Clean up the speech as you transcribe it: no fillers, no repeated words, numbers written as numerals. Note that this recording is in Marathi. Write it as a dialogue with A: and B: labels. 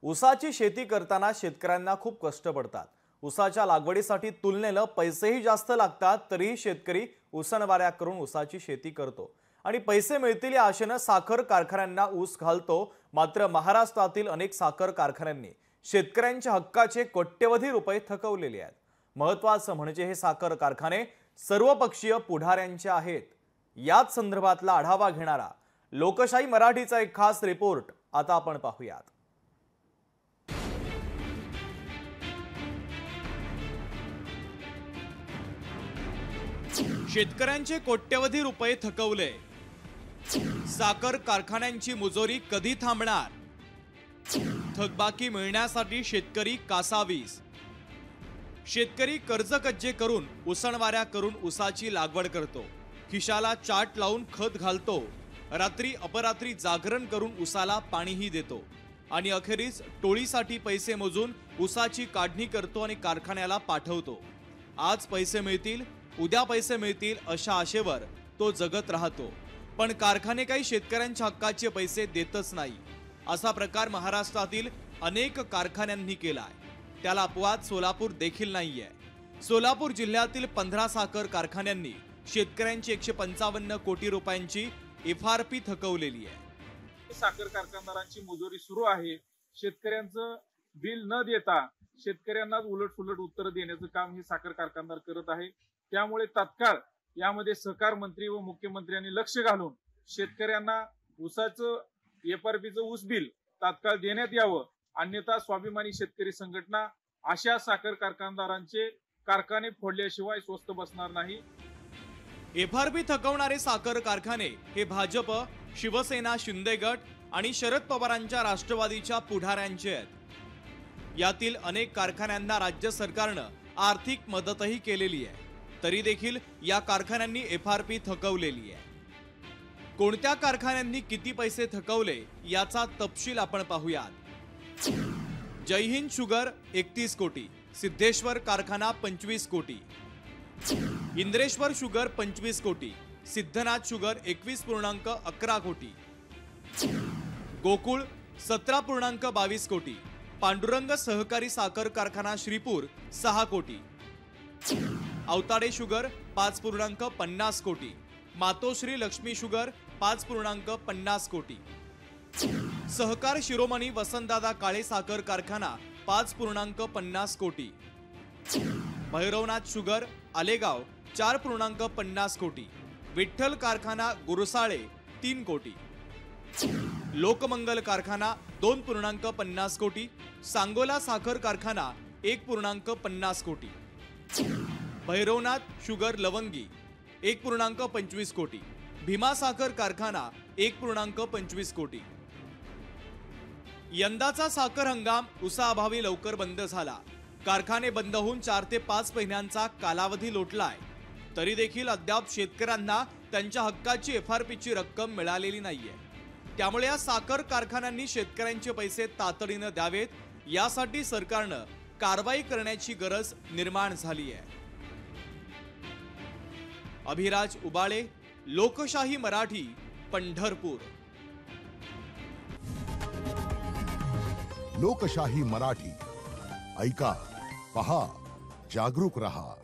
A: ऊसाची शेती करताना शेतकऱ्यांना खूप कष्ट पडतात। ऊसाच्या लागवडीसाठी तुलनेनं पैसेही जास्त लागतात, तरीही शेतकरी उसनवाऱ्या करून ऊसाची शेती करतो आणि पैसे मिळतील या आशेने साखर कारखान्यांना ऊस घालतो। मात्र महाराष्ट्रातील अनेक साखर कारखान्यांनी शेतकऱ्यांच्या हक्काचे कोट्यवधी रुपये थकवलेले आहेत। महत्त्वाचं म्हणजे हे साखर कारखाने सर्वपक्षीय पुढाऱ्यांचे आहेत। याच संदर्भातला आढावा घेणारा लोकशाही मराठीचा एक खास रिपोर्ट आता आपण पाहूयात। शेतकऱ्यांचे कोट्यवधी रुपये थकवले, साखर कारखान्यांची मुजोरी कधी थांबणार? थकबाकी मिळण्यासाठी शेतकरी कासावीस। शेतकरी कर्जकज्जे करून उसणवाऱ्या करून ऊसाची लागवड करतो, खिशाला चाट लावून खत घालतो, रात्री अपरात्री जागरण करून ऊसाला पाणीही देतो आणि अखेरीस टोळीसाठी पैसे मोजून ऊसाची काढणी करतो आणि कारखान्याला पाठवतो। आज पैसे मिळतील, उद्या पैसे मिळतील अशा आशेवर तो जगत राहतो, पण कारखाने काही शेतकऱ्यांच्या हक्काचे पैसे देतच नाही। असा प्रकार महाराष्ट्रातील अनेक कारखान्यांनी केलाय। त्याला अपवाद सोलापूर देखील नाहीये। सोलापूर जिल्ह्यातील 15 साखर कारखान्यांनी शेतकऱ्यांची 155 कोटी रुपयांची एफआरपी थकवलेली आहे।
B: साखर कारखानदारांची मुजोरी सुरू आहे। शेतकऱ्यांचं बिल न देता शेतकऱ्यांना उलटसुलट उत्तर देण्याचं काम हे साखर कारखानदार करत आहे। त्यामुळे तात्काळ यामध्ये सहकार मंत्री व मुख्यमंत्र्यांनी लक्ष घालून शेतकऱ्यांना ऊसाचं एफआरपीचं ऊस बिल तात्काळ देण्यात यावं, अन्यथा स्वाभिमानी शेतकरी संघटना अशा साखर कारखानदारांचे कारखाने फोडल्याशिवाय स्वस्थ बसणार नाही।
A: एफआरपी थकवणारे साखर कारखाने हे भाजप, शिवसेना, शिंदे गट आणि शरद पवारांच्या राष्ट्रवादीच्या पुढाऱ्यांचे आहेत। यातील अनेक कारखान्यांना राज्य सरकारनं आर्थिक मदतही केलेली आहे, तरी देखील या कारखान्यांनी एफआरपी थकवलेली आहे। कोणत्या कारखान्यांनी किती पैसे थकवले याचा तपशील आपण पाहूयात। जय हिंद शुगर 31 कोटी, सिद्धेश्वर कारखाना 25 कोटी, इंद्रेश्वर शुगर 25 कोटी, सिद्धनाथ शुगर 21.11 कोटी, गोकुळ 17.22 कोटी, पांडुरंग सहकारी साखर कारखाना श्रीपूर 6 कोटी, अवताडे शुगर 5.50 कोटी, मातोश्री लक्ष्मी शुगर 5.50 कोटी, सहकार शिरोमणी वसंतदादा काळे साखर कारखाना 5.50 कोटी, भैरवनाथ शुगर आलेगाव 4.50 कोटी, विठ्ठल कारखाना गुरसाळे 3 कोटी, लोकमंगल कारखाना 2.50 कोटी, सांगोला साखर कारखाना 1.50 कोटी, भैरवनाथ शुगर लवंगी 1.25 कोटी, भीमा साखर कारखाना 1.25 कोटी। यंदाचा साखर हंगाम ऊसाअभावी लवकर बंद झाला। कारखाने बंद होऊन 4 ते 5 महिन्यांचा कालावधी लोटलाय, तरी देखील अद्याप शेतकऱ्यांना त्यांच्या हक्काची एफआरपीची रक्कम मिळालेली नाहीये। त्यामुळे या साखर कारखान्यांनी शेतकऱ्यांचे पैसे तातडीने द्यावेत, यासाठी सरकारनं कारवाई करण्याची गरज निर्माण झाली आहे। अभिराज उबाळे, लोकशाही मराठी, पंढरपूर।
C: लोकशाही मराठी ऐका, पहा, जागरूक रहा।